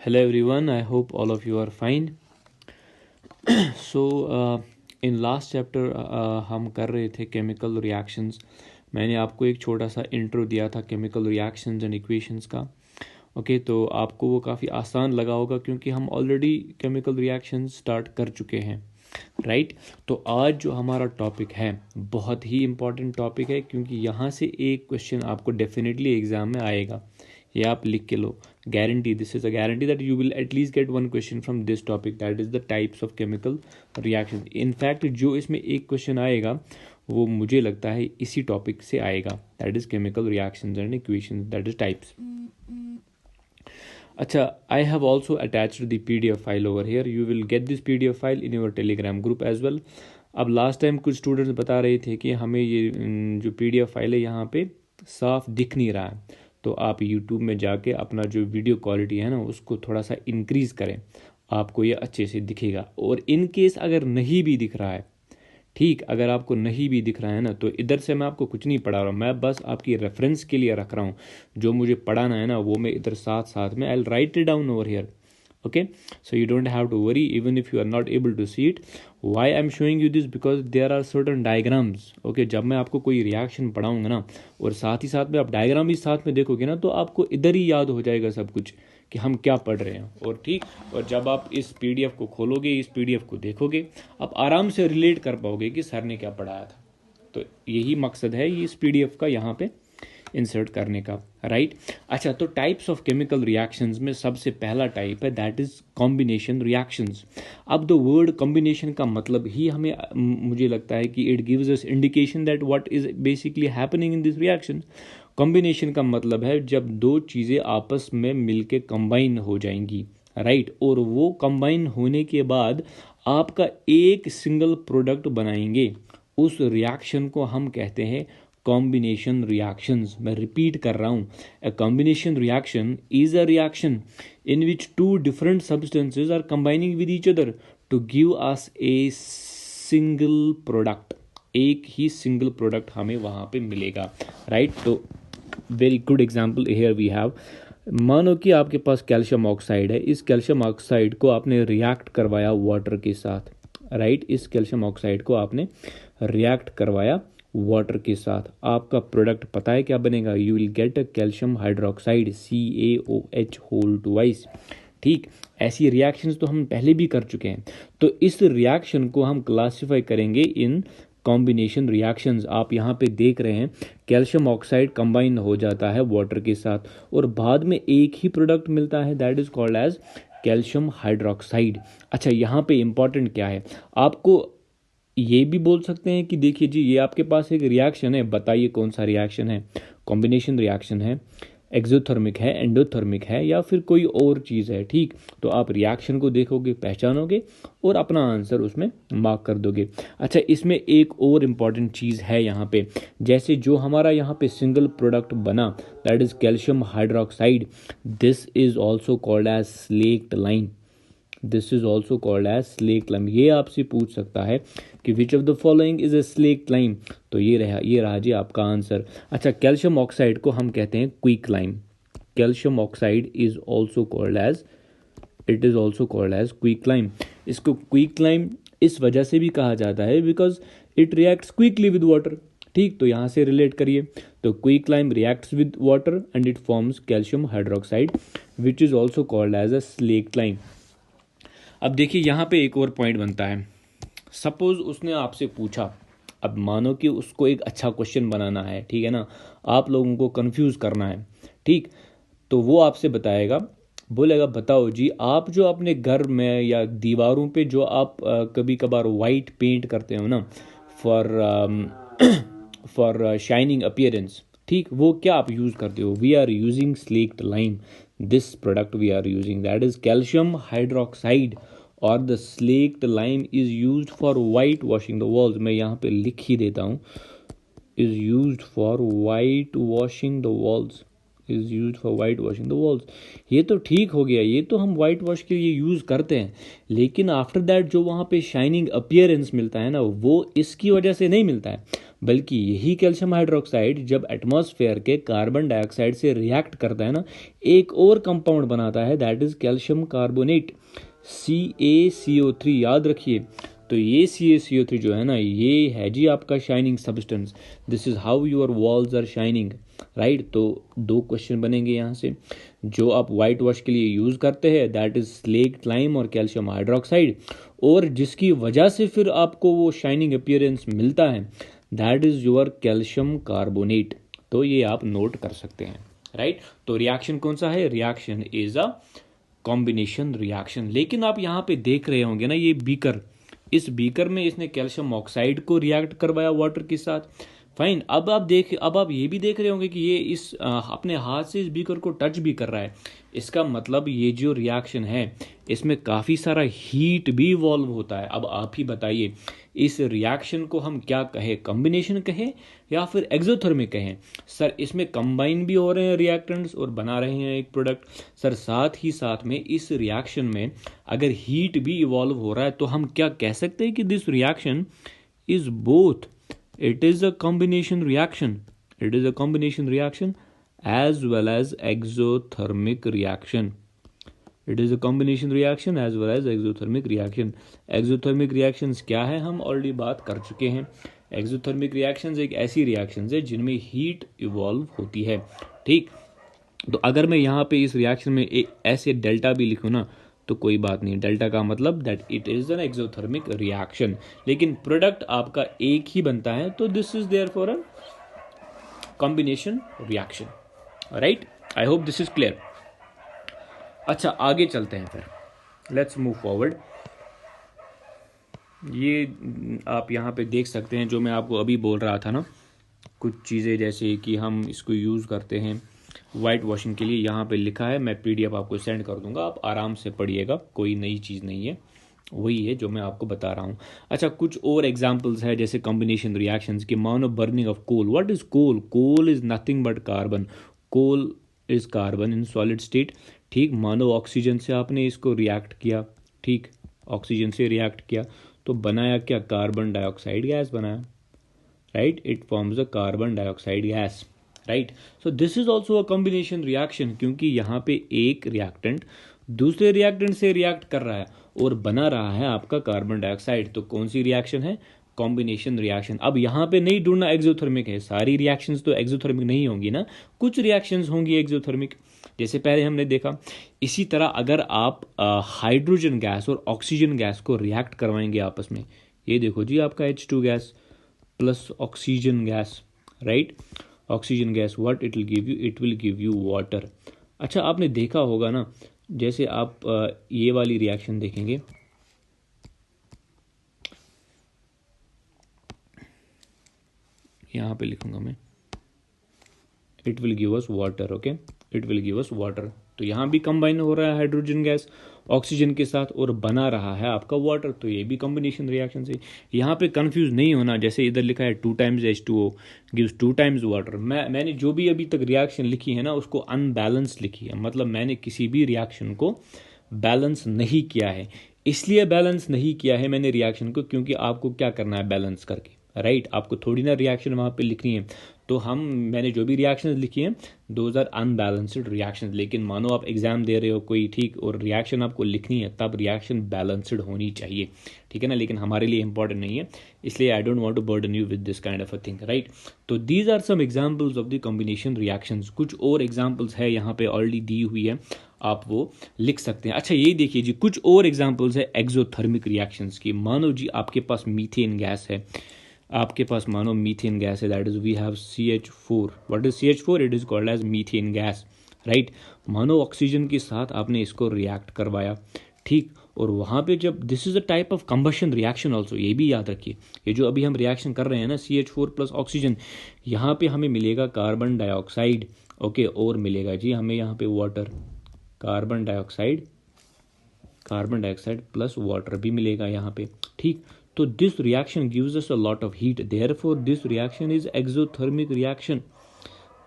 Hello everyone, I hope all of you are fine. In last chapter हम कर रहे थे केमिकल रिएक्शंस. मैंने आपको एक छोटा सा इंट्रो दिया था केमिकल रिएक्शंस एंड इक्वेशंस का. ओके तो आपको वो काफ़ी आसान लगा होगा क्योंकि हम ऑलरेडी केमिकल रिएक्शंस स्टार्ट कर चुके हैं, राइट. तो आज जो हमारा टॉपिक है बहुत ही इम्पॉर्टेंट टॉपिक है क्योंकि यहाँ से एक क्वेश्चन आपको डेफिनेटली एग्ज़ाम में आएगा. ये आप लिख के लो, guarantee, this is a guarantee that you will at least get one question from this topic, that is the types of chemical reactions. in fact जो इसमें एक क्वेश्चन आएगा वो मुझे लगता है इसी टॉपिक से आएगा, that is chemical reactions and equations, that is types. अच्छा, I have also attached the PDF file over here. You will get this PDF file in your Telegram group as well. अब last time कुछ students बता रहे थे कि हमें ये जो PDF फाइल है यहाँ पे साफ दिख नहीं रहा है, तो आप YouTube में जाके अपना जो वीडियो क्वालिटी है ना उसको थोड़ा सा इंक्रीज़ करें, आपको ये अच्छे से दिखेगा. और इन केस अगर नहीं भी दिख रहा है, ठीक, अगर आपको नहीं भी दिख रहा है ना, तो इधर से मैं आपको कुछ नहीं पढ़ा रहा हूँ, मैं बस आपकी रेफरेंस के लिए रख रहा हूँ. जो मुझे पढ़ाना है ना वो मैं इधर साथ साथ में I will write it down over here. Okay, so you don't have to worry even if you are not able to see it. Why I'm showing you this, because there are certain diagrams. Okay, जब मैं आपको कोई reaction पढ़ाऊंगा ना और साथ ही साथ में आप डायग्राम भी साथ में देखोगे ना तो आपको इधर ही याद हो जाएगा सब कुछ कि हम क्या पढ़ रहे हैं. और ठीक, और जब आप इस PDF को खोलोगे, इस PDF को देखोगे, आप आराम से रिलेट कर पाओगे कि सर ने क्या पढ़ाया था. तो यही मकसद है इस PDF का यहाँ पे इंसर्ट करने का, राइट. अच्छा, तो टाइप्स ऑफ केमिकल रिएक्शंस में सबसे पहला टाइप है दैट इज कॉम्बिनेशन रिएक्शंस. अब द वर्ड कॉम्बिनेशन का मतलब ही हमें मुझे लगता है कि it gives us indication that what is basically happening in this reaction. Combination का मतलब है जब दो चीज़ें आपस में मिलके कंबाइन हो जाएंगी, राइट. और वो कंबाइन होने के बाद आपका एक सिंगल प्रोडक्ट बनाएंगे. उस रिएक्शन को हम कहते हैं कॉम्बिनेशन रिएक्शंस. मैं रिपीट कर रहा हूँ, a combination reaction is a reaction in which two different substances are combining with each other to give us a single product. एक ही सिंगल प्रोडक्ट हमें वहाँ पे मिलेगा, राइट. तो very good example here we have. मानो कि आपके पास कैल्शियम ऑक्साइड है, इस कैल्शियम ऑक्साइड को आपने रिएक्ट करवाया वाटर के साथ, राइट. इस कैल्शियम ऑक्साइड को आपने रिएक्ट करवाया वाटर के साथ. आपका प्रोडक्ट पता है क्या बनेगा? You will get a calcium hydroxide CaOH whole twice. ठीक, ऐसी रिएक्शंस तो हम पहले भी कर चुके हैं. तो इस रिएक्शन को हम क्लासिफाई करेंगे इन कॉम्बिनेशन रिएक्शंस. आप यहाँ पे देख रहे हैं कैल्शियम ऑक्साइड कंबाइन हो जाता है वाटर के साथ और बाद में एक ही प्रोडक्ट मिलता है, that is called as calcium hydroxide. अच्छा, यहाँ पे इंपॉर्टेंट क्या है, आपको ये भी बोल सकते हैं कि देखिए जी ये आपके पास एक रिएक्शन है, बताइए कौन सा रिएक्शन है. कॉम्बिनेशन रिएक्शन है, एक्सोथर्मिक है, एंडोथर्मिक है, या फिर कोई और चीज़ है. ठीक, तो आप रिएक्शन को देखोगे, पहचानोगे और अपना आंसर उसमें मार्क कर दोगे. अच्छा, इसमें एक और इम्पॉर्टेंट चीज़ है यहाँ पे, जैसे जो हमारा यहाँ पे सिंगल प्रोडक्ट बना that is calcium hydroxide, this is also called as slaked lime. This is also called as slaked lime. ये आपसे पूछ सकता है कि which of the following is a slaked lime, तो ये रहा जी आपका आंसर. अच्छा, कैल्शियम ऑक्साइड को हम कहते हैं quick lime. Calcium oxide is also called as, it is also called as quick lime. इसको क्विक लाइम इस वजह से भी कहा जाता है because it reacts quickly with water. ठीक, तो यहाँ से रिलेट करिए, तो quick lime reacts with water and it forms calcium hydroxide which is also called as a slaked lime. अब देखिए यहाँ पे एक और पॉइंट बनता है. सपोज उसने आपसे पूछा, अब मानो कि उसको एक अच्छा क्वेश्चन बनाना है, ठीक है ना, आप लोगों को कंफ्यूज करना है. ठीक, तो वो आपसे बताएगा, बोलेगा बताओ जी आप जो अपने घर में या दीवारों पे जो आप कभी कभार वाइट पेंट करते हो ना फॉर शाइनिंग अपीयरेंस, ठीक, वो क्या आप यूज़ करते हो? We are using slaked lime. this product we are using, that is calcium hydroxide or the slaked lime is used for white washing the walls. मैं यहाँ पे लिख ही देता हूँ, is used for white washing the walls, is used for white washing the walls. ये तो ठीक हो गया, ये तो हम वाइट वॉश के लिए यूज़ करते हैं, लेकिन आफ्टर दैट जो वहाँ पे शाइनिंग अपीयरेंस मिलता है ना वो इसकी वजह से नहीं मिलता है. बल्कि यही कैल्शियम हाइड्रोक्साइड जब एटमॉस्फेयर के कार्बन डाइऑक्साइड से रिएक्ट करता है ना, एक और कंपाउंड बनाता है, that is calcium carbonate, CaCO3। याद रखिए, तो ये CaCO3 जो है ना, ये है जी आपका shining substance. This is how your walls are shining, right. तो दो क्वेश्चन बनेंगे यहाँ से। जो आप वाइट वॉश के लिए यूज़ करते हैं दैट इज स्लेक्ट लाइम और कैल्शियम हाइड्रोक्साइड, और जिसकी वजह से फिर आपको वो शाइनिंग अपीयरेंस मिलता है that is your calcium carbonate. तो ये आप नोट कर सकते हैं, राइट। तो रिएक्शन कौन सा है? Reaction is a combination reaction. लेकिन आप यहाँ पे देख रहे होंगे ना, ये बीकर, इस बीकर में इसने कैल्शियम ऑक्साइड को रिएक्ट करवाया वाटर के साथ। फाइन। अब आप ये भी देख रहे होंगे कि ये इस अपने हाथ से इस बीकर को टच भी कर रहा है। इसका मतलब ये जो रिएक्शन है इसमें काफ़ी सारा हीट भी इवॉल्व होता है। अब आप ही बताइए, इस रिएक्शन को हम क्या कहें? कॉम्बिनेशन कहें या फिर एक्सोथर्मिक कहें? सर इसमें कंबाइन भी हो रहे हैं रिएक्टेंट्स और बना रहे हैं एक प्रोडक्ट। सर साथ ही साथ में इस रिएक्शन में अगर हीट भी इवॉल्व हो रहा है तो हम क्या कह सकते हैं कि this reaction is both, it is a combination reaction, it is a combination reaction as well as exothermic reaction, it is a combination reaction as well as exothermic reaction। exothermic reactions क्या है, हम already बात कर चुके हैं। exothermic reactions एक ऐसी reactions है जिनमें हीट इवॉल्व होती है, ठीक। तो अगर मैं यहाँ पे इस रिएक्शन में एक ऐसे डेल्टा भी लिखूँ ना तो कोई बात नहीं, डेल्टा का मतलब that it is an exothermic reaction, लेकिन प्रोडक्ट आपका एक ही बनता है, तो this is therefore a combination reaction, right. I hope this is clear. अच्छा आगे चलते हैं फिर, लेट्स मूव फॉरवर्ड। ये आप यहाँ पे देख सकते हैं जो मैं आपको अभी बोल रहा था ना, कुछ चीज़ें जैसे कि हम इसको यूज़ करते हैं वाइट वॉशिंग के लिए। यहाँ पे लिखा है, मैं PDF आपको सेंड कर दूंगा, आप आराम से पढ़िएगा, कोई नई चीज़ नहीं है, वही है जो मैं आपको बता रहा हूँ। अच्छा कुछ और एग्जांपल्स है जैसे कॉम्बिनेशन रिएक्शंस की। मानो burning of coal. What is coal? Coal is nothing but carbon. Coal is carbon in solid state, ठीक। मानो ऑक्सीजन से आपने इसको रिएक्ट किया, ठीक, ऑक्सीजन से रिएक्ट किया तो बनाया क्या? कार्बन डाइऑक्साइड गैस बनाया, right. It forms a carbon dioxide gas, right. So this is also a combination reaction, क्योंकि यहाँ पे एक रिएक्टेंट दूसरे रिएक्टेंट से रिएक्ट कर रहा है और बना रहा है आपका कार्बन डाइऑक्साइड। तो कौन सी रिएक्शन है? Combination reaction. अब यहाँ पे नहीं ढूंढना एक्सोथर्मिक है, सारी रिएक्शंस तो एक्सोथर्मिक नहीं होंगी ना, कुछ रिएक्शंस होंगी एक्सोथर्मिक, जैसे पहले हमने देखा। इसी तरह अगर आप हाइड्रोजन गैस और ऑक्सीजन गैस को रिएक्ट करवाएंगे आपस में, ये देखो जी आपका H2 gas plus oxygen gas, right. Oxygen gas what it will give you? It will give you water. अच्छा आपने देखा होगा ना, जैसे आप ये वाली रिएक्शन देखेंगे, यहाँ पे लिखूंगा मैं, it will give us water, okay, it will give us water. तो यहाँ भी कंबाइन हो रहा है हाइड्रोजन गैस ऑक्सीजन के साथ और बना रहा है आपका वाटर, तो ये भी कॉम्बिनेशन रिएक्शन से। यहाँ पे कंफ्यूज नहीं होना, जैसे इधर लिखा है 2 times H2O gives 2 times water. मैंने जो भी अभी तक रिएक्शन लिखी है ना उसको अनबैलेंस लिखी है, मतलब मैंने किसी भी रिएक्शन को बैलेंस नहीं किया है। इसलिए बैलेंस नहीं किया है मैंने रिएक्शन को, क्योंकि आपको क्या करना है बैलेंस करके, राइट। आपको थोड़ी ना रिएक्शन वहाँ पे लिखनी है। तो मैंने जो भी रिएक्शंस लिखी हैं दोज आर अनबैलेंस्ड रिएक्शंस। लेकिन मानो आप एग्जाम दे रहे हो कोई, ठीक, और रिएक्शन आपको लिखनी है, तब रिएक्शन बैलेंस्ड होनी चाहिए, ठीक है ना। लेकिन हमारे लिए इंपॉर्टेंट नहीं है, इसलिए I don't want to burden you with this kind of a thing, right. तो these are some examples of the combination reactions. कुछ और एग्जांपल्स है यहाँ पे ऑलरेडी दी हुई है, आप वो लिख सकते हैं। अच्छा ये देखिए जी, कुछ और एग्जांपल्स है एक्सोथर्मिक रिएक्शंस की। मानो जी आपके पास मीथेन गैस है, आपके पास मानो मीथेन गैस है, that is we have CH4। What is CH4? It is called as methane gas, right. मानो ऑक्सीजन के साथ आपने इसको रिएक्ट करवाया, ठीक, और वहाँ पे जब this is a type of combustion reaction also, ये भी याद रखिए। ये जो अभी हम रिएक्शन कर रहे हैं ना CH4 प्लस ऑक्सीजन, यहाँ पे हमें मिलेगा कार्बन डाइऑक्साइड, ओके, और मिलेगा जी हमें यहाँ पे water, carbon dioxide plus water भी मिलेगा यहाँ पे, ठीक। तो this reaction gives us a lot of heat, therefore this reaction is exothermic reaction.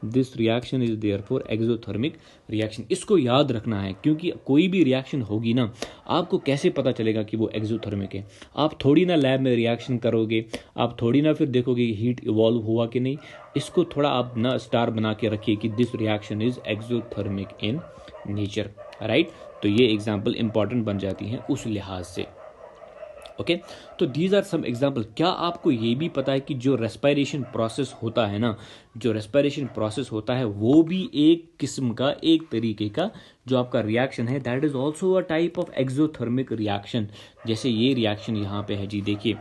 This reaction is therefore exothermic reaction. इसको याद रखना है, क्योंकि कोई भी रिएक्शन होगी ना, आपको कैसे पता चलेगा कि वो एक्सोथर्मिक है? आप थोड़ी ना लैब में रिएक्शन करोगे, आप थोड़ी ना फिर देखोगे हीट इवॉल्व हुआ कि नहीं। इसको थोड़ा आप ना स्टार बना के रखिए कि this reaction is exothermic in nature, right. तो ये एग्जाम्पल इंपॉर्टेंट बन जाती हैं उस लिहाज से। ओके, तो दीज आर सम एग्जाम्पल। क्या आपको ये भी पता है कि जो रेस्पिरेशन प्रोसेस होता है ना, जो रेस्पिरेशन प्रोसेस होता है वो भी एक किस्म का, एक तरीके का जो आपका रिएक्शन है, that is also a type of exothermic reaction. जैसे ये रिएक्शन यहाँ पे है जी, देखिए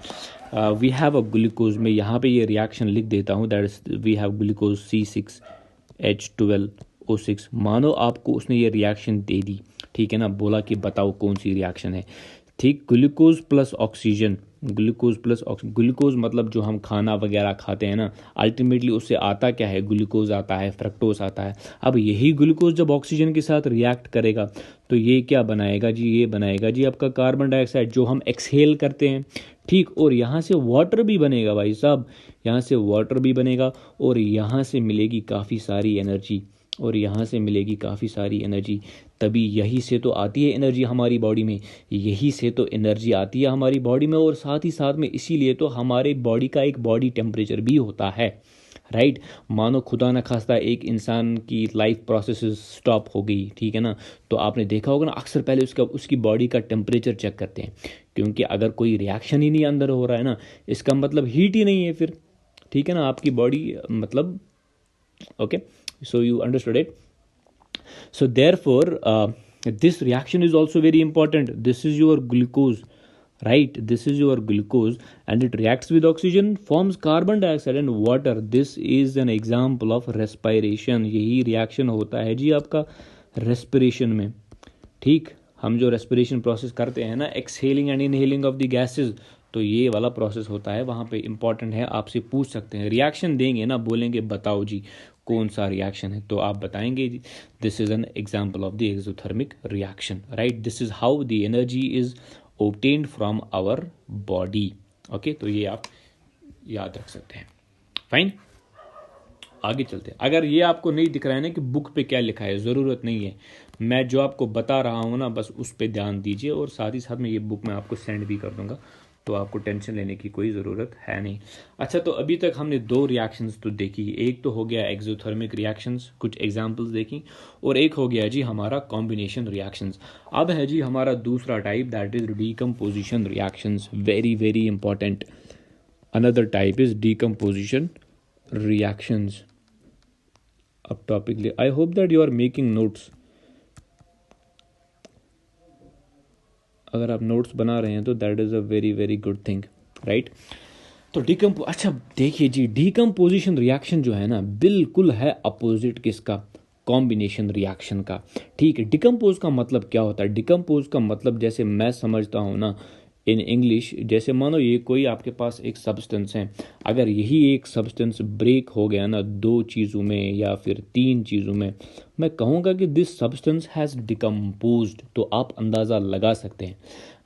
वी हैव अ ग्लूकोज, में यहाँ पे ये रिएक्शन लिख देता हूँ, that is we have glucose C6H12O6। मानो आपको उसने ये रिएक्शन दे दी, ठीक है ना, बोला कि बताओ कौन सी रिएक्शन है, ठीक। ग्लूकोज प्लस ऑक्सीजन, ग्लूकोज मतलब जो हम खाना वगैरह खाते हैं ना, अल्टीमेटली उससे आता क्या है, ग्लूकोज आता है, फ्रक्टोज आता है। अब यही ग्लूकोज जब ऑक्सीजन के साथ रिएक्ट करेगा तो ये क्या बनाएगा जी, ये बनाएगा जी आपका कार्बन डाइऑक्साइड, जो हम एक्सहेल करते हैं, ठीक। और यहाँ से वाटर भी बनेगा भाई साहब, यहाँ से वाटर भी बनेगा, और यहाँ से मिलेगी काफ़ी सारी एनर्जी, और यहाँ से मिलेगी काफ़ी सारी एनर्जी। तभी यही से तो आती है एनर्जी हमारी बॉडी में, यही से तो एनर्जी आती है हमारी बॉडी में। और साथ ही साथ में इसीलिए तो हमारे बॉडी का एक बॉडी टेम्परेचर भी होता है, राइट। मानो खुदा न खास्ता एक इंसान की लाइफ प्रोसेस स्टॉप हो गई, ठीक है ना, तो आपने देखा होगा ना, अक्सर पहले उसकी बॉडी का टेम्परेचर चेक करते हैं, क्योंकि अगर कोई रिएक्शन ही नहीं अंदर हो रहा है ना, इसका मतलब हीट ही नहीं है फिर, ठीक है ना, आपकी बॉडी मतलब। Okay, so you understood it. So therefore this reaction is also very important. This is your glucose, right? This is your glucose, and it reacts with oxygen, forms carbon dioxide and water. This is an example of respiration. यही reaction होता है जी आपका respiration में, ठीक। हम जो respiration process करते हैं ना, exhaling and inhaling of the gases, तो ये वाला प्रोसेस होता है, वहाँ पे इंपॉर्टेंट है, आपसे पूछ सकते हैं, रिएक्शन देंगे ना, बोलेंगे बताओ जी कौन सा रिएक्शन है, तो आप बताएंगे this is an example of the exothermic reaction, right. This is how the energy is obtained from our body. Okay, तो ये आप याद रख सकते हैं। फाइन, आगे चलते हैं। अगर ये आपको नहीं दिख रहा है ना कि बुक पे क्या लिखा है, ज़रूरत नहीं है, मैं जो आपको बता रहा हूँ ना, बस उस पर ध्यान दीजिए, और साथ ही साथ में ये बुक मैं आपको सेंड भी कर दूंगा, तो आपको टेंशन लेने की कोई ज़रूरत है नहीं। अच्छा, तो अभी तक हमने दो रिएक्शंस तो देखी, एक तो हो गया एक्सोथर्मिक रिएक्शंस, कुछ एग्जांपल्स देखी, और एक हो गया जी हमारा कॉम्बिनेशन रिएक्शंस। अब है जी हमारा दूसरा type, that is decomposition reactions. Very very important, another type is decomposition reactions. अब topic, I hope that you are making notes. अगर आप नोट्स बना रहे हैं तो that is a very very good thing, right. तो अच्छा देखिए जी, डीकम्पोजिशन रिएक्शन जो है ना, बिल्कुल है अपोजिट किसका, कॉम्बिनेशन रिएक्शन का, ठीक है। डिकम्पोज का मतलब क्या होता है, डिकम्पोज का मतलब जैसे मैं समझता हूँ ना इन इंग्लिश, जैसे मानो ये कोई आपके पास एक सब्सटेंस है, अगर यही एक सब्सटेंस ब्रेक हो गया ना दो चीज़ों में या फिर तीन चीज़ों में, मैं कहूँगा कि दिस सब्सटेंस हैज़ डिकम्पोज्ड, तो आप अंदाज़ा लगा सकते हैं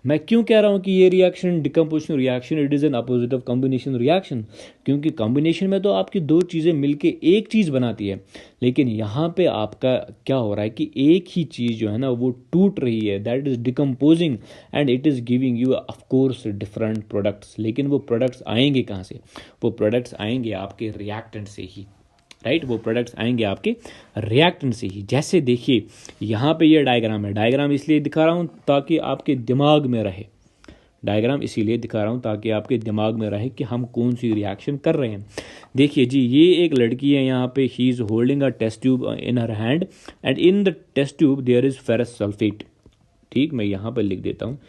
मैं क्यों कह रहा हूँ कि ये reaction decomposition reaction it is an opposite of combination reaction. क्योंकि कॉम्बिनेशन में तो आपकी दो चीज़ें मिलके एक चीज़ बनाती है, लेकिन यहाँ पे आपका क्या हो रहा है कि एक ही चीज़ जो है ना वो टूट रही है, that is decomposing, and it is giving you of course different products. लेकिन वो प्रोडक्ट्स आएंगे कहाँ से, वो प्रोडक्ट्स आएंगे आपके रिएक्टेंट से ही, राइट। वो प्रोडक्ट्स आएंगे आपके रिएक्टेंट से ही। जैसे देखिए यहाँ पे ये डायग्राम है, डायग्राम इसलिए दिखा रहा हूँ ताकि आपके दिमाग में रहे, डायग्राम इसीलिए दिखा रहा हूँ ताकि आपके दिमाग में रहे कि हम कौन सी रिएक्शन कर रहे हैं। देखिए जी, ये एक लड़की है, यहाँ पे ही is holding a test tube in her hand, and in the test tube there is ferrous sulphate, ठीक। मैं यहाँ पर लिख देता हूँ,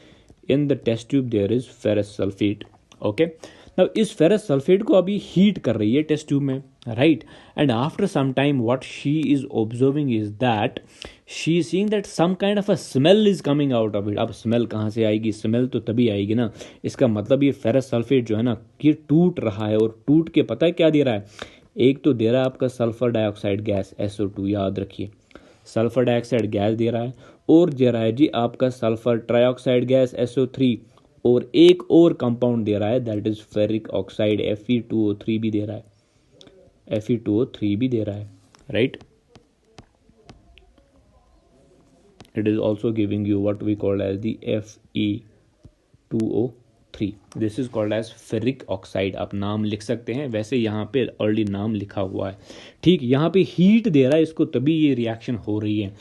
in the test tube there is ferrous sulphate, okay. अब इस फेरस सल्फेट को अभी हीट कर रही है टेस्ट ट्यूब में, right. And after some time what she is observing is that she is seeing that some kind of a smell is coming out of it. अब smell कहाँ से आएगी, स्मेल तो तभी आएगी ना, इसका मतलब ये फेरस सल्फेट जो है ना ये टूट रहा है, और टूट के पता है क्या दे रहा है, एक तो दे रहा है आपका सल्फर डाइऑक्साइड गैस SO2, याद रखिए सल्फर डाइऑक्साइड गैस दे रहा है, और दे रहा है जी आपका सल्फर ट्राइऑक्साइड गैस SO3, और एक और कंपाउंड दे रहा है that is ferric oxide Fe2O3 भी दे रहा है, Fe2O3 भी दे रहा है, right? It is also giving you what we call as the Fe2O3. This is called as ferric oxide. आप नाम लिख सकते हैं, वैसे यहाँ पे ऑलरेडी नाम लिखा हुआ है. ठीक, यहाँ पे हीट दे रहा है इसको, तभी ये रिएक्शन हो रही है.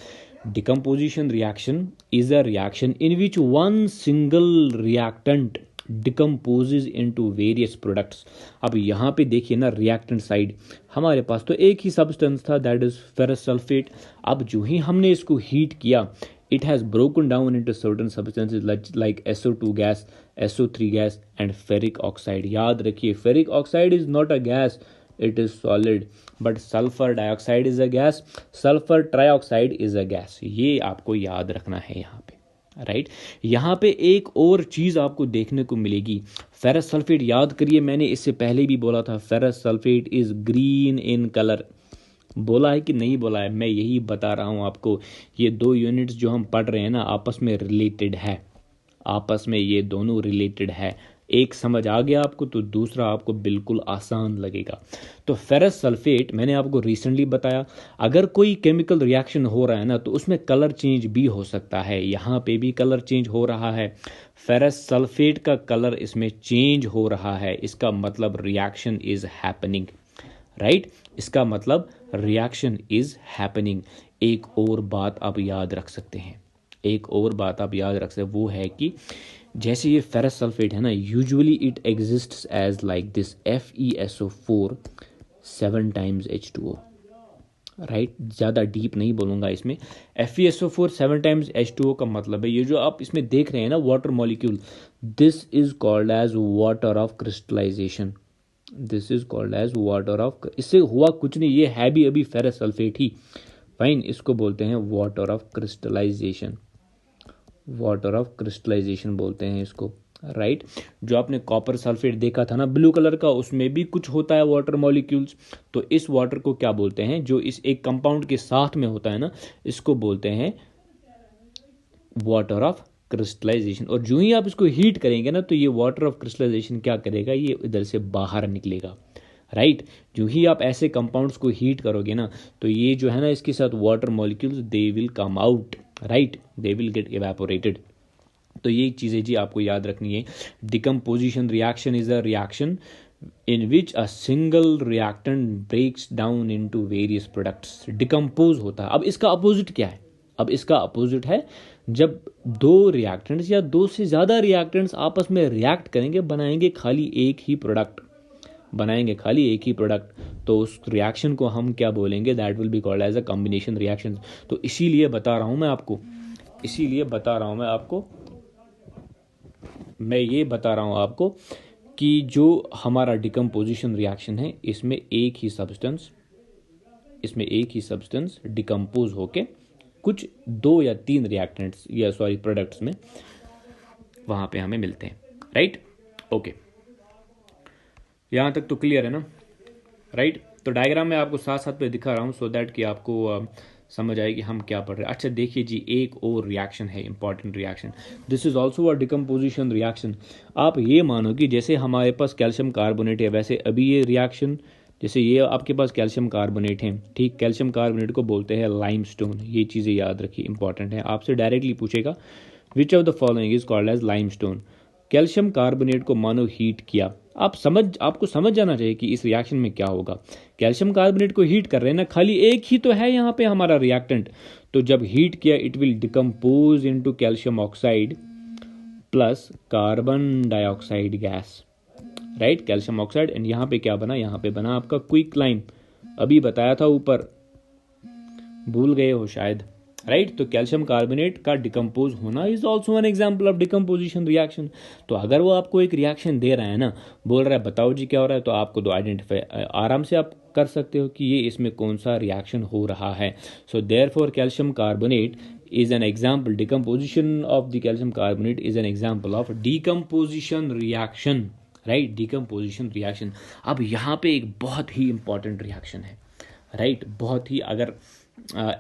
Decomposition reaction is a reaction in which one single reactant decomposes into various products. अब यहाँ पे देखिए ना, रिएक्टेंट साइड हमारे पास तो एक ही सब्सटेंस था, दैट इज फेरस सल्फेट. अब जो ही हमने इसको हीट किया, it has broken down into certain substances like SO2 gas, SO3 gas and ferric oxide. याद रखिए, ferric oxide is not a gas, it is solid, but sulfur dioxide is a gas, sulfur trioxide is a gas. ये आपको याद रखना है यहाँ पे, right? यहाँ पे एक और चीज़ आपको देखने को मिलेगी, फेरस सल्फेट. याद करिए, मैंने इससे पहले भी बोला था, ferrous sulphate is green in colour. बोला है कि नहीं बोला है, मैं यही बता रहा हूँ आपको. ये दो यूनिट्स जो हम पढ़ रहे हैं ना, आपस में रिलेटेड है, आपस में ये दोनों रिलेटेड है. एक समझ आ गया आपको तो दूसरा आपको बिल्कुल आसान लगेगा. तो फेरस सल्फेट मैंने आपको रिसेंटली बताया, अगर कोई केमिकल रिएक्शन हो रहा है ना, तो उसमें कलर चेंज भी हो सकता है. यहाँ पे भी कलर चेंज हो रहा है, फेरस सल्फेट का कलर इसमें चेंज हो रहा है. इसका मतलब रिएक्शन इज हैपनिंग, राइट? इसका मतलब रिएक्शन इज हैपनिंग. एक और बात आप याद रख सकते हैं, एक और बात आप याद रख सकते हैं, वो है कि जैसे ये फेरस सल्फेट है ना, usually it exists as like this FeSO4 7 times H2O, right? ज़्यादा डीप नहीं बोलूँगा इसमें. FeSO4 7 times H2O का मतलब है, ये जो आप इसमें देख रहे हैं ना water molecule, this is called as water of crystallisation. This is called as water of, इससे हुआ कुछ नहीं, ये है भी अभी फेरस सल्फेट ही, फाइन. इसको बोलते हैं water of crystallisation, water of crystallisation बोलते हैं इसको, राइट? जो आपने कॉपर सल्फेट देखा था ना ब्लू कलर का, उसमें भी कुछ होता है वाटर मॉलिक्यूल्स. तो इस वाटर को क्या बोलते हैं, जो इस एक कंपाउंड के साथ में होता है ना, इसको बोलते हैं वाटर ऑफ क्रिस्टलाइजेशन. और जो ही आप इसको हीट करेंगे ना, तो ये वाटर ऑफ क्रिस्टलाइजेशन क्या करेगा, ये इधर से बाहर निकलेगा, राइट? जो ही आप ऐसे कंपाउंड्स को हीट करोगे ना, तो ये जो है ना, इसके साथ water molecules they will come out, right? They will get evaporated. तो ये चीज़ें जी आपको याद रखनी है. Decomposition reaction is a reaction in which a single reactant breaks down into various products. Decompose होता है. अब इसका अपोजिट क्या है? अब इसका अपोजिट है जब दो रिएक्टेंट्स या दो से ज़्यादा रिएक्टेंट्स आपस में रिएक्ट करेंगे, बनाएंगे खाली एक ही प्रोडक्ट, बनाएंगे खाली एक ही प्रोडक्ट. तो उस रिएक्शन को हम क्या बोलेंगे, that will be called as a combination reaction. तो इसीलिए बता रहा हूँ मैं आपको, इसीलिए बता रहा हूँ मैं आपको, मैं ये बता रहा हूँ आपको कि जो हमारा डिकम्पोजिशन रिएक्शन है, इसमें एक ही सब्सटेंस, इसमें एक ही सब्सटेंस डिकम्पोज होके कुछ 2 या 3 रिएक्टेंट्स या सॉरी प्रोडक्ट्स में वहाँ पे हमें मिलते हैं, राइट? ओके, यहाँ तक तो क्लियर है ना, राइट? तो डायग्राम में आपको साथ साथ पे दिखा रहा हूँ सो दैट कि आपको समझ आए कि हम क्या पढ़ रहे हैं. अच्छा देखिए जी, एक और रिएक्शन है, important reaction. This is also a decomposition reaction. आप ये मानो कि जैसे हमारे पास कैल्शियम कार्बोनेट है, वैसे अभी ये रिएक्शन, जैसे ये आपके पास कैल्शियम कार्बोनेट है, ठीक? कैल्शियम कार्बोनेट को बोलते हैं लाइमस्टोन. ये चीज़ें याद रखिए, इंपॉर्टेंट है. आपसे डायरेक्टली पूछेगा which of the following is called as limestone. Calcium carbonate को मानो हीट किया, आपको समझ जाना चाहिए कि इस रिएक्शन में क्या होगा. कैल्शियम कार्बोनेट को हीट कर रहे हैं ना, खाली एक ही तो है यहाँ पे हमारा रिएक्टेंट. तो जब हीट किया, it will decompose into calcium oxide plus carbon dioxide gas, right? Calcium oxide, and यहाँ पे क्या बना, यहाँ पे बना आपका क्विकलाइम. अभी बताया था ऊपर, भूल गए हो शायद, राइट? तो कैल्शियम कार्बोनेट का डिकम्पोज होना is also an example of decomposition reaction. तो अगर वो आपको एक रिएक्शन दे रहा है ना, बोल रहा है बताओ जी क्या हो रहा है, तो आपको तो आइडेंटिफाई आराम से आप कर सकते हो कि ये इसमें कौन सा रिएक्शन हो रहा है. So therefore calcium carbonate is an example, decomposition of the calcium carbonate is an example of decomposition reaction, right? decomposition reaction. अब यहाँ पे एक बहुत ही इंपॉर्टेंट रिएक्शन है, राइट? बहुत ही, अगर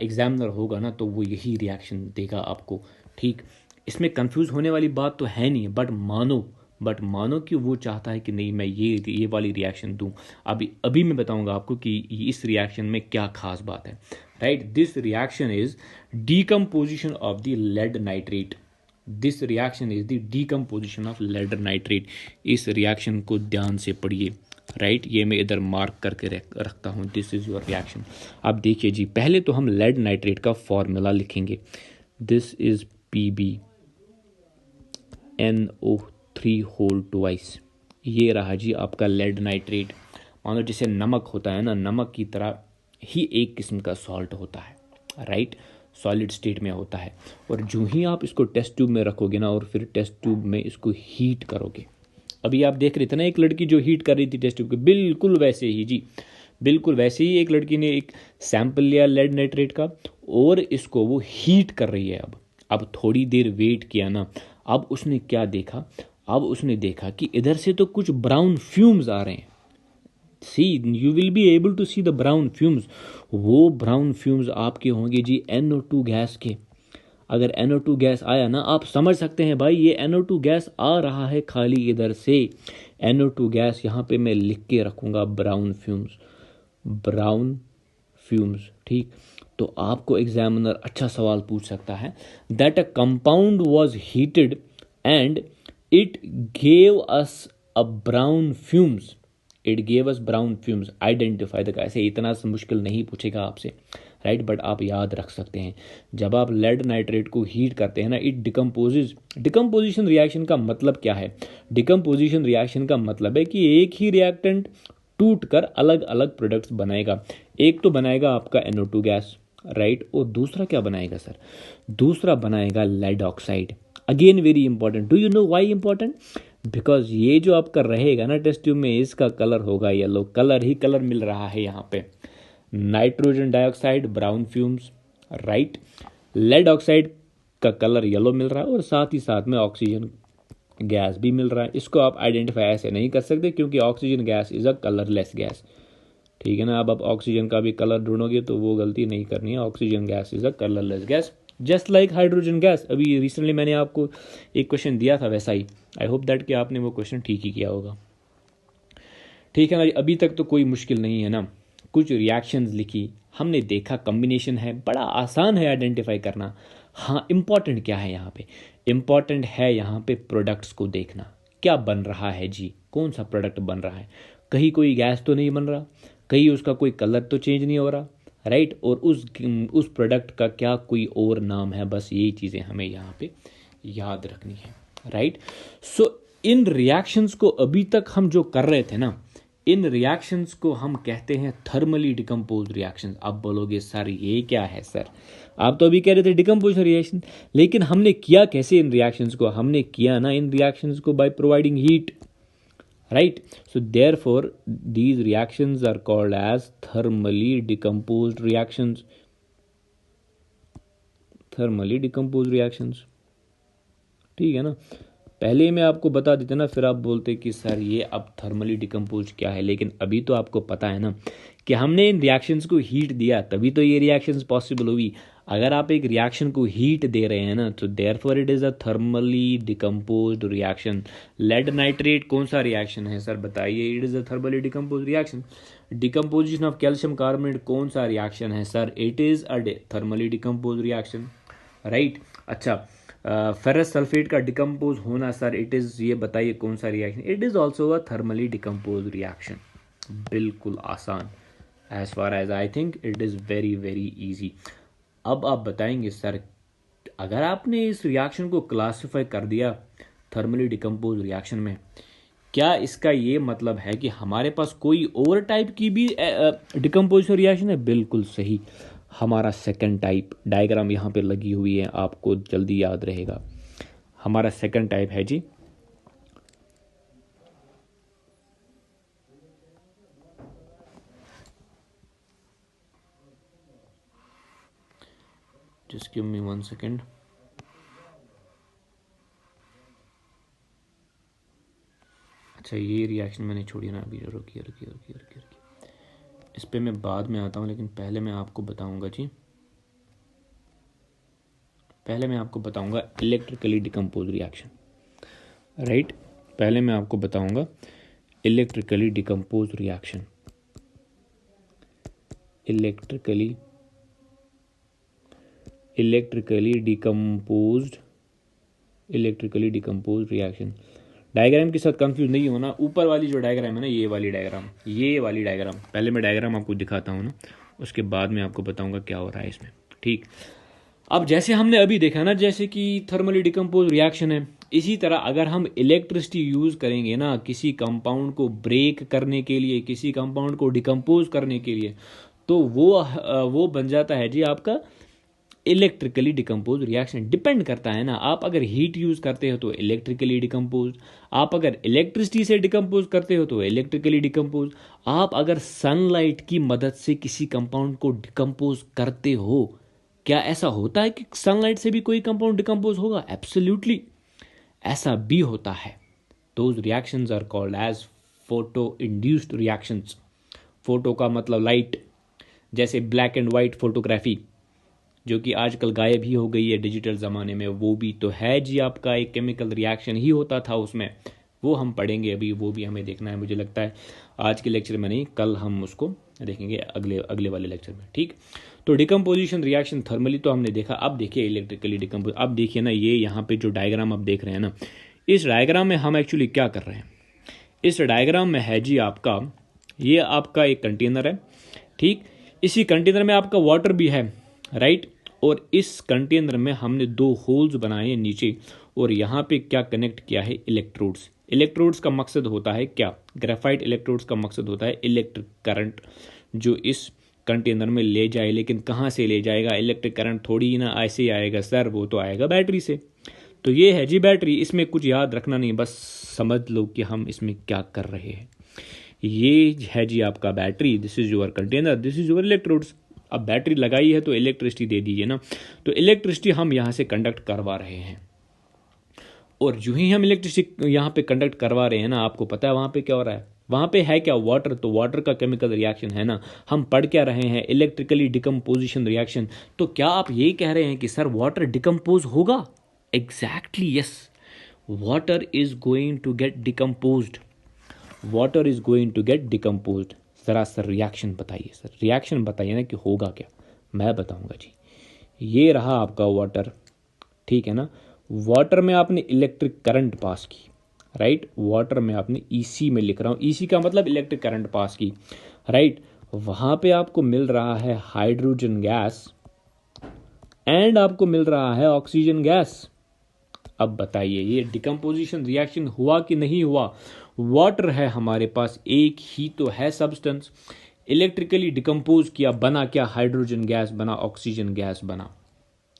एग्जामिनर होगा ना तो वो यही रिएक्शन देगा आपको, ठीक? इसमें कंफ्यूज होने वाली बात तो है नहीं, बट बट मानो कि वो चाहता है कि नहीं मैं ये वाली रिएक्शन दूं। अभी मैं बताऊंगा आपको कि इस रिएक्शन में क्या खास बात है, right. This reaction is decomposition of the lead nitrate. This reaction is the decomposition of lead nitrate. इस रिएक्शन को ध्यान से पढ़िए, राइट। ये मैं इधर मार्क करके रखता हूँ। This is your reaction. अब देखिए जी, पहले तो हम लेड नाइट्रेट का फॉर्मूला लिखेंगे। This is PbNO3 whole twice. ये रहा जी आपका लेड नाइट्रेट। मानो जैसे नमक होता है ना, नमक की तरह ही एक किस्म का सॉल्ट होता है, राइट। सॉलिड स्टेट में होता है। और जो ही आप इसको टेस्ट ट्यूब में रखोगे ना और फिर टेस्ट ट्यूब में इसको हीट करोगे, अभी आप देख रहे थे ना एक लड़की जो हीट कर रही थी टेस्ट ट्यूब को, बिल्कुल वैसे ही जी, बिल्कुल वैसे ही एक लड़की ने एक सैंपल लिया लेड नाइट्रेट का और इसको वो हीट कर रही है। अब थोड़ी देर वेट किया ना, अब उसने क्या देखा, अब उसने देखा कि इधर से तो कुछ ब्राउन फ्यूम्स आ रहे हैं। See you will be able to see the brown fumes. वो ब्राउन फ्यूम्स आपके होंगे जी NO2 गैस के। अगर NO2 गैस आया ना, आप समझ सकते हैं भाई ये NO2 गैस आ रहा है खाली इधर से। NO2 गैस यहाँ पे मैं लिख के रखूँगा ब्राउन फ्यूम्स, ब्राउन फ्यूम्स, ठीक। तो आपको एग्जामिनर अच्छा सवाल पूछ सकता है, that a compound was heated and it gave us a brown fumes, it gave us brown fumes, identify the. ऐसे इतना मुश्किल नहीं पूछेगा आपसे, राइट, बट आप याद रख सकते हैं। जब आप लेड नाइट्रेट को हीट करते हैं ना, इट डिकम्पोजेज। डिकम्पोजिशन रिएक्शन का मतलब क्या है? डिकम्पोजिशन रिएक्शन का मतलब है कि एक ही रिएक्टेंट टूट कर अलग अलग प्रोडक्ट्स बनाएगा। एक तो बनाएगा आपका NO2 गैस, राइट, और दूसरा क्या बनाएगा सर? दूसरा बनाएगा lead oxide. Again very important. Do you know why important? Because ये जो आपका रहेगा ना टेस्ट ट्यूब में, इसका कलर होगा येलो। कलर ही कलर मिल रहा है यहाँ पे। Nitrogen dioxide brown fumes, right. Lead oxide का कलर येलो मिल रहा है और साथ ही साथ में ऑक्सीजन गैस भी मिल रहा है। इसको आप आइडेंटिफाई ऐसे नहीं कर सकते क्योंकि oxygen gas is a colourless gas, ठीक है ना। अब आप ऑक्सीजन का भी कलर ढूंढोगे तो वो गलती नहीं करनी है। Oxygen gas is a colourless gas, just like hydrogen gas. अभी रिसेंटली मैंने आपको एक क्वेश्चन दिया था वैसा ही। आई होप दैट कि आपने वो क्वेश्चन ठीक ही किया होगा, ठीक है ना। अभी तक तो कोई मुश्किल नहीं है ना। कुछ रिएक्शंस लिखी, हमने देखा कॉम्बिनेशन है, बड़ा आसान है आइडेंटिफाई करना। हाँ, इम्पॉर्टेंट क्या है यहाँ पे? इम्पॉर्टेंट है यहाँ पे प्रोडक्ट्स को देखना, क्या बन रहा है जी, कौन सा प्रोडक्ट बन रहा है। कहीं कोई गैस तो नहीं बन रहा, कहीं उसका कोई कलर तो चेंज नहीं हो रहा, राइट। और उस प्रोडक्ट का क्या कोई और नाम है, बस यही चीज़ें हमें यहाँ पे याद रखनी है, राइट। सो इन रिएक्शंस को अभी तक हम जो कर रहे थे ना, इन रिएक्शंस को हम कहते हैं थर्मली डिकम्पोज रिएक्शंस। आप बोलोगे सर ये क्या है सर? आप तो अभी कह रहे थे डिकम्पोजिशन रिएक्शन, लेकिन हमने किया कैसे इन रिएक्शंस को? हमने किया ना इन रिएक्शंस को by providing heat, right. So therefore these reactions are called as thermally decomposed reactions, thermally decomposed reactions, ठीक है ना। पहले मैं आपको बता देते ना, फिर आप बोलते कि सर ये अब थर्मली डिकम्पोज क्या है। लेकिन अभी तो आपको पता है ना कि हमने इन रिएक्शंस को हीट दिया तभी तो ये रिएक्शंस पॉसिबल हुई। अगर आप एक रिएक्शन को हीट दे रहे हैं ना, तो therefore it is a thermally decomposed reaction. Lead nitrate कौन सा रिएक्शन है सर बताइए? It is a thermally decomposed reaction. Decomposition of calcium carbonate कौन सा रिएक्शन है sir? It is a thermally decomposed reaction, right. अच्छा, फेरस सल्फेट का decompose होना सर, इट इज़, ये बताइए कौन सा रिएक्शन? It is also a thermally decompose reaction. बिल्कुल आसान, as far as I think it is very very easy. अब आप बताएंगे सर, अगर आपने इस रिएक्शन को क्लासिफाई कर दिया थर्मली डिकम्पोज रिएक्शन में, क्या इसका ये मतलब है कि हमारे पास कोई और टाइप की भी डिकम्पोजिशन रिएक्शन है? बिल्कुल सही, हमारा सेकंड टाइप, डायग्राम यहाँ पे लगी हुई है, आपको जल्दी याद रहेगा। हमारा सेकंड टाइप है जी जस्ट गिव मी 1 सेकेंड। अच्छा, ये रिएक्शन मैंने छोड़ी ना अभी, रुकिए रुकिए रुकिए रुकिए रुकिए, इस पर मैं बाद में आता हूँ। लेकिन पहले मैं आपको बताऊँगा जी, पहले मैं आपको बताऊँगा इलेक्ट्रिकली डिकम्पोज रिएक्शन, राइट। पहले मैं आपको बताऊंगा electrically decompose reaction, electrically decomposed reaction. Diagram के साथ कंफ्यूज नहीं होना, ऊपर वाली जो डायग्राम है ना, ये वाली डायग्राम, पहले मैं डायग्राम आपको दिखाता हूँ ना, उसके बाद में आपको बताऊंगा क्या हो रहा है इसमें। ठीक, अब जैसे हमने अभी देखा ना, जैसे कि थर्मली डिकम्पोज रिएक्शन है, इसी तरह अगर हम इलेक्ट्रिसिटी यूज़ करेंगे ना किसी कंपाउंड को ब्रेक करने के लिए, किसी कंपाउंड को डिकम्पोज करने के लिए, तो वो बन जाता है जी आपका इलेक्ट्रिकली डिकम्पोज रिएक्शन। डिपेंड करता है ना, आप अगर हीट यूज़ करते हो तो इलेक्ट्रिकली डिकम्पोज, आप अगर इलेक्ट्रिसिटी से डिकम्पोज करते हो तो इलेक्ट्रिकली डिकम्पोज, आप अगर सनलाइट की मदद से किसी कंपाउंड को डिकम्पोज करते हो, क्या ऐसा होता है कि सनलाइट से भी कोई कंपाउंड डिकम्पोज होगा? एब्सोल्युटली, ऐसा भी होता है। Those reactions are called as photo induced reactions. Photo का मतलब लाइट, जैसे ब्लैक एंड वाइट फोटोग्राफी जो कि आजकल गायब ही हो गई है डिजिटल ज़माने में, वो भी तो है जी आपका एक केमिकल रिएक्शन ही होता था उसमें, वो हम पढ़ेंगे अभी, वो भी हमें देखना है, मुझे लगता है आज के लेक्चर में नहीं, कल हम उसको देखेंगे अगले वाले लेक्चर में। ठीक, तो डिकम्पोजिशन रिएक्शन थर्मली तो हमने देखा, अब देखिए इलेक्ट्रिकली डिकम्पोज। अब देखिए ना, ये यहाँ पे जो डायग्राम आप देख रहे हैं ना, इस डायग्राम में हम एक्चुअली क्या कर रहे हैं, इस डायग्राम में है जी आपका, ये आपका एक कंटेनर है। ठीक, इसी कंटेनर में आपका वाटर भी है, राइट, और इस कंटेनर में हमने 2 होल्स बनाए हैं नीचे, और यहाँ पे क्या कनेक्ट किया है, इलेक्ट्रोड्स। इलेक्ट्रोड्स का मकसद होता है क्या, ग्रेफाइट इलेक्ट्रोड्स का मकसद होता है इलेक्ट्रिक करंट जो इस कंटेनर में ले जाए। लेकिन कहाँ से ले जाएगा, इलेक्ट्रिक करंट थोड़ी ना ऐसे ही आएगा सर, वो तो आएगा बैटरी से। तो ये है जी बैटरी, इसमें कुछ याद रखना नहीं, बस समझ लो कि हम इसमें क्या कर रहे हैं। ये है जी आपका battery, this is your container, this is your electrodes. अब बैटरी लगाई है तो इलेक्ट्रिसिटी दे दीजिए ना, तो इलेक्ट्रिसिटी हम यहाँ से कंडक्ट करवा रहे हैं, और जो ही हम इलेक्ट्रिसिटी यहाँ पे कंडक्ट करवा रहे हैं ना, आपको पता है वहाँ पे क्या हो रहा है, वहाँ पे है क्या, वाटर। तो वाटर का केमिकल रिएक्शन है ना, हम पढ़ क्या रहे हैं, इलेक्ट्रिकली डिकम्पोजिशन रिएक्शन। तो क्या आप ये कह रहे हैं कि सर वाटर डिकम्पोज होगा? Exactly yes, water is going to get decomposed, water is going to get decomposed. ज़रा सर रिएक्शन बताइए, सर रिएक्शन बताइए ना कि होगा क्या। मैं बताऊंगा जी, ये रहा आपका वाटर, ठीक है ना, वाटर में आपने इलेक्ट्रिक करंट पास की, राइट, वाटर में आपने ईसी में लिख रहा हूँ, ईसी का मतलब इलेक्ट्रिक करंट पास की, राइट, वहाँ पे आपको मिल रहा है हाइड्रोजन गैस एंड आपको मिल रहा है ऑक्सीजन गैस। अब बताइए ये डिकम्पोजिशन रिएक्शन हुआ कि नहीं हुआ? वाटर है हमारे पास, एक ही तो है सब्सटेंस, इलेक्ट्रिकली डिकम्पोज किया, बना क्या, हाइड्रोजन गैस बना, ऑक्सीजन गैस बना।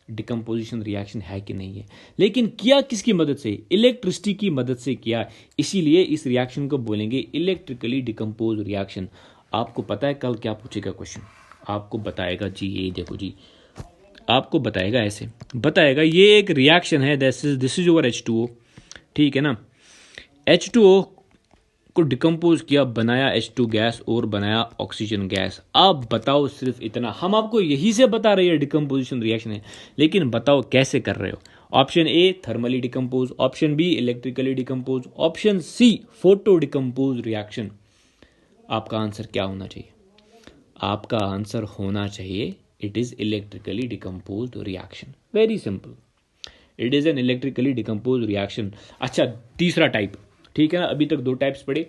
डिकम्पोजिशन रिएक्शन है कि नहीं है? लेकिन किया किसकी मदद से? इलेक्ट्रिसिटी की मदद से किया, इसीलिए इस रिएक्शन को बोलेंगे इलेक्ट्रिकली डिकम्पोज रिएक्शन। आपको पता है कल क्या पूछेगा क्वेश्चन, आपको बताएगा जी, ये देखो जी, आपको बताएगा ऐसे, बताएगा ये एक रिएक्शन है, दिस इज योर H2O, ठीक है ना, H2O को डिकम्पोज किया, बनाया H2 गैस और बनाया ऑक्सीजन गैस। अब बताओ सिर्फ इतना, हम आपको यही से बता रहे हैं डिकम्पोजिशन रिएक्शन है, लेकिन बताओ कैसे कर रहे हो। Option A thermally decompose, option B electrically decompose, option C photo decompose reaction. आपका आंसर क्या होना चाहिए? आपका आंसर होना चाहिए it is electrically decomposed reaction. Very simple, it is an electrically decomposed reaction. अच्छा, तीसरा टाइप, ठीक है ना, अभी तक 2 टाइप्स पढ़े,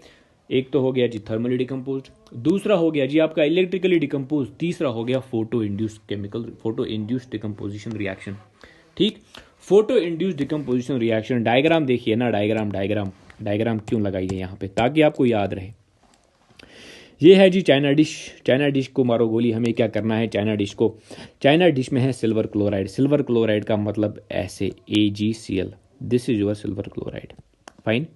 एक तो हो गया जी थर्मली डिकम्पोज्ड, दूसरा हो गया जी आपका इलेक्ट्रिकली डिकम्पोज, तीसरा हो गया फोटो इंड्यूस्ड डिकम्पोजिशन रिएक्शन। ठीक, photo induced decomposition reaction. Diagram देखिए ना, डायग्राम क्यों लगाई है यहाँ पे, ताकि आपको याद रहे। ये है जी चाइना डिश को मारो गोली, हमें क्या करना है, चाइना डिश में है सिल्वर क्लोराइड का मतलब ऐसे AgCl, this is your silver chloride, fine.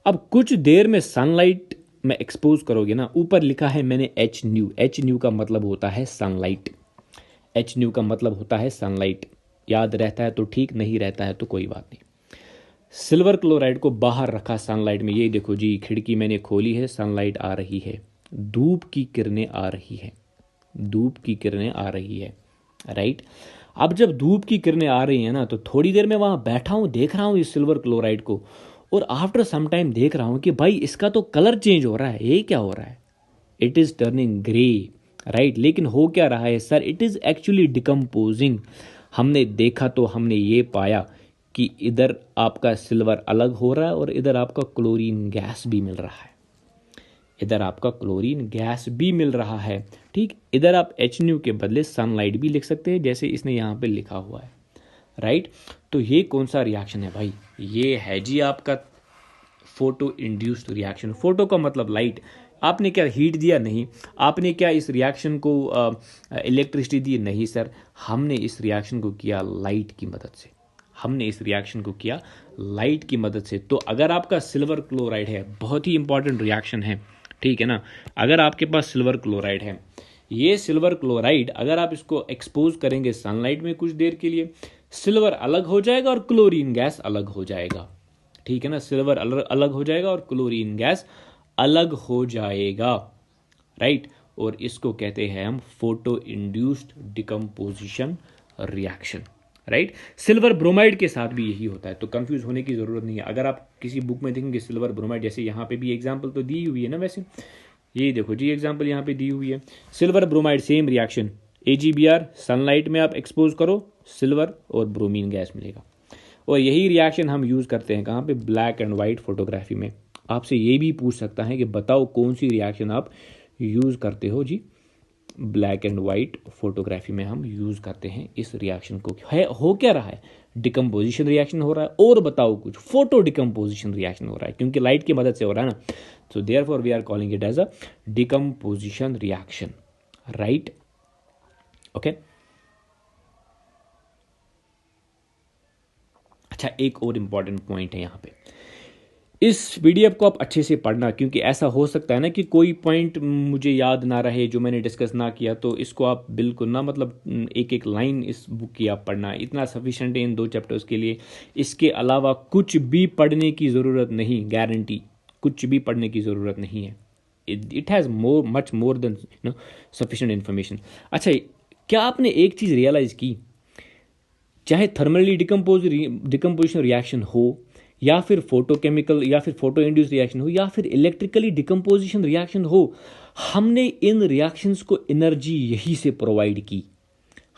अब कुछ देर में सनलाइट में एक्सपोज करोगे ना, ऊपर लिखा है मैंने HNu का मतलब होता है सनलाइट, HNu का मतलब होता है सनलाइट। याद रहता है तो ठीक, नहीं रहता है तो कोई बात नहीं। सिल्वर क्लोराइड को बाहर रखा सनलाइट में, ये देखो जी खिड़की मैंने खोली है, सनलाइट आ रही है, धूप की किरणें आ रही है, राइट। अब जब धूप की किरणें आ रही है ना, तो थोड़ी देर में वहां बैठा हूं, देख रहा हूं इस सिल्वर क्लोराइड को, और आफ्टर सम टाइम देख रहा हूँ कि भाई इसका तो कलर चेंज हो रहा है, ये क्या हो रहा है, it is turning grey, right. लेकिन हो क्या रहा है sir, it is actually decomposing. हमने देखा तो हमने ये पाया कि इधर आपका सिल्वर अलग हो रहा है और इधर आपका क्लोरीन गैस भी मिल रहा है, इधर आपका क्लोरीन गैस भी मिल रहा है, ठीक। इधर आप HNU के बदले सनलाइट भी लिख सकते हैं, जैसे इसने यहाँ पे लिखा हुआ है, राइट। तो ये कौन सा रिएक्शन है भाई, ये है जी आपका फोटो इंड्यूस्ड रिएक्शन। फोटो का मतलब लाइट। आपने क्या हीट दिया, नहीं। आपने क्या इस रिएक्शन को इलेक्ट्रिसिटी दी, नहीं सर। हमने इस रिएक्शन को किया लाइट की मदद से, हमने इस रिएक्शन को किया लाइट की मदद से। तो अगर आपका सिल्वर क्लोराइड है, बहुत ही इंपॉर्टेंट रिएक्शन है, ठीक है ना। अगर आपके पास सिल्वर क्लोराइड है, ये सिल्वर क्लोराइड अगर आप इसको एक्सपोज करेंगे सनलाइट में कुछ देर के लिए, सिल्वर अलग हो जाएगा और क्लोरीन गैस अलग हो जाएगा, ठीक है ना। सिल्वर अलग हो जाएगा और क्लोरीन गैस अलग हो जाएगा, राइट। और इसको कहते हैं हम photo induced decomposition reaction, right. Silver bromide के साथ भी यही होता है, तो कंफ्यूज होने की जरूरत नहीं है। अगर आप किसी बुक में देखेंगे सिल्वर ब्रोमाइड, जैसे यहाँ पे भी एग्जांपल तो दी हुई है ना, वैसे ये देखो जी एग्जांपल यहाँ पे दी हुई है, silver bromide same reaction, AgBr sunlight में आप एक्सपोज करो, सिल्वर और ब्रोमीन गैस मिलेगा। और यही रिएक्शन हम यूज़ करते हैं कहाँ पे, ब्लैक एंड वाइट फोटोग्राफी में। आपसे ये भी पूछ सकता है कि बताओ कौन सी रिएक्शन आप यूज़ करते हो जी, ब्लैक एंड वाइट फोटोग्राफी में हम यूज़ करते हैं इस रिएक्शन को। है हो क्या रहा है, डिकम्पोजिशन रिएक्शन हो रहा है, और बताओ कुछ, फोटो डिकम्पोजिशन रिएक्शन हो रहा है, क्योंकि लाइट की मदद से हो रहा है ना। So therefore we are calling it as a decomposition reaction, right? Okay. अच्छा, एक और इम्पॉर्टेंट पॉइंट है यहाँ पे, इस PDF को आप अच्छे से पढ़ना, क्योंकि ऐसा हो सकता है ना कि कोई पॉइंट मुझे याद ना रहे जो मैंने डिस्कस ना किया, तो इसको आप बिल्कुल ना, मतलब एक एक लाइन इस बुक की आप पढ़ना, इतना सफिशेंट है इन 2 चैप्टर्स के लिए। इसके अलावा कुछ भी पढ़ने की ज़रूरत नहीं, गारंटी, कुछ भी पढ़ने की ज़रूरत नहीं है। It has much more than sufficient information. अच्छा, क्या आपने एक चीज़ रियलाइज़ की, चाहे थर्मली डिकम्पोजिशन रिएक्शन हो, या फिर फोटोकेमिकल या फिर फोटो इंड्यूस रिएक्शन हो, या फिर इलेक्ट्रिकली डिकम्पोजिशन रिएक्शन हो, हमने इन रिएक्शंस को एनर्जी यही से प्रोवाइड की,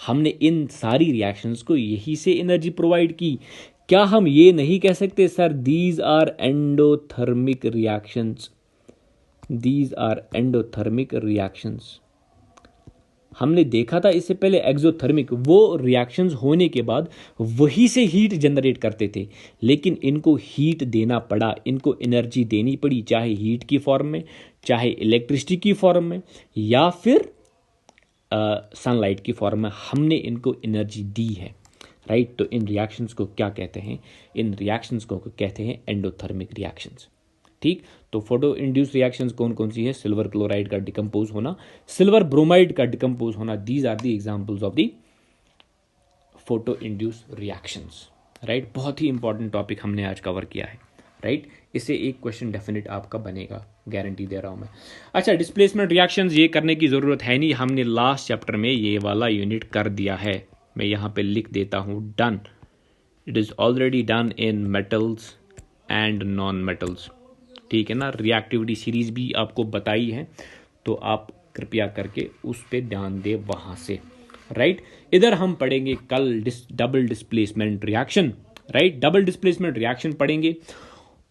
हमने इन सारी रिएक्शंस को यही से एनर्जी प्रोवाइड की। क्या हम ये नहीं कह सकते sir these are endothermic reactions, these are endothermic reactions. हमने देखा था इससे पहले एक्सोथर्मिक, वो रिएक्शंस होने के बाद वही से हीट जनरेट करते थे, लेकिन इनको हीट देना पड़ा, इनको एनर्जी देनी पड़ी, चाहे हीट की फॉर्म में, चाहे इलेक्ट्रिसिटी की फॉर्म में, या फिर सनलाइट की फॉर्म में, हमने इनको एनर्जी दी है, राइट। तो इन रिएक्शंस को क्या कहते हैं, इन रिएक्शंस को कहते हैं एंडोथर्मिक रिएक्शंस, ठीक। तो फोटो इंड्यूस रिएक्शंस कौन कौन सी है, सिल्वर क्लोराइड का डिकम्पोज होना, सिल्वर ब्रोमाइड का डिकम्पोज होना, these are the examples of the photo induce reactions, right. बहुत ही इंपॉर्टेंट टॉपिक हमने आज कवर किया है, राइट। इससे एक क्वेश्चन डेफिनेट आपका बनेगा, गारंटी दे रहा हूं मैं। अच्छा, डिस्प्लेसमेंट रिएक्शंस ये करने की जरूरत है नहीं, हमने लास्ट चैप्टर में ये वाला यूनिट कर दिया है। मैं यहाँ पे लिख देता हूँ done, it is already done in metals and non metals, ठीक है ना। रिएक्टिविटी सीरीज भी आपको बताई है, तो आप कृपया करके उस पर ध्यान दें वहां से, राइट। इधर हम पढ़ेंगे कल double displacement reaction, right. Double displacement reaction पढ़ेंगे,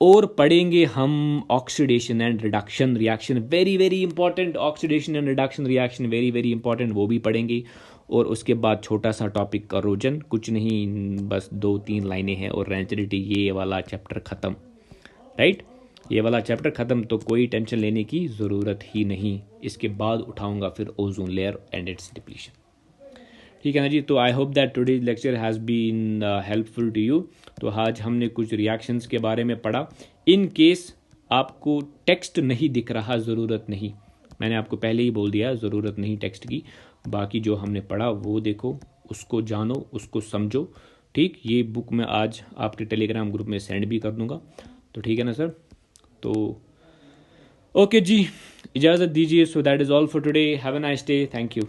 और पढ़ेंगे हम oxidation and reduction reaction, very very important, oxidation and reduction reaction very very important, वो भी पढ़ेंगे। और उसके बाद छोटा सा टॉपिक करोजन, कुछ नहीं, बस 2-3 लाइनें हैं, और रेंचरिटी, ये वाला चैप्टर खत्म, राइट। ये वाला चैप्टर खत्म, तो कोई टेंशन लेने की ज़रूरत ही नहीं। इसके बाद उठाऊंगा फिर ozone layer and its depletion, ठीक है ना जी। तो I hope that today's lecture has been helpful to you. तो आज हमने कुछ रिएक्शंस के बारे में पढ़ा। इन केस आपको टेक्स्ट नहीं दिख रहा, ज़रूरत नहीं, मैंने आपको पहले ही बोल दिया ज़रूरत नहीं टेक्स्ट की। बाकी जो हमने पढ़ा वो देखो, उसको जानो, उसको समझो, ठीक। ये बुक मैं आज आपके टेलीग्राम ग्रुप में सेंड भी कर दूंगा, तो ठीक है ना सर। तो ओके जी, इजाज़त दीजिए। So that is all for today, have a nice day, thank you.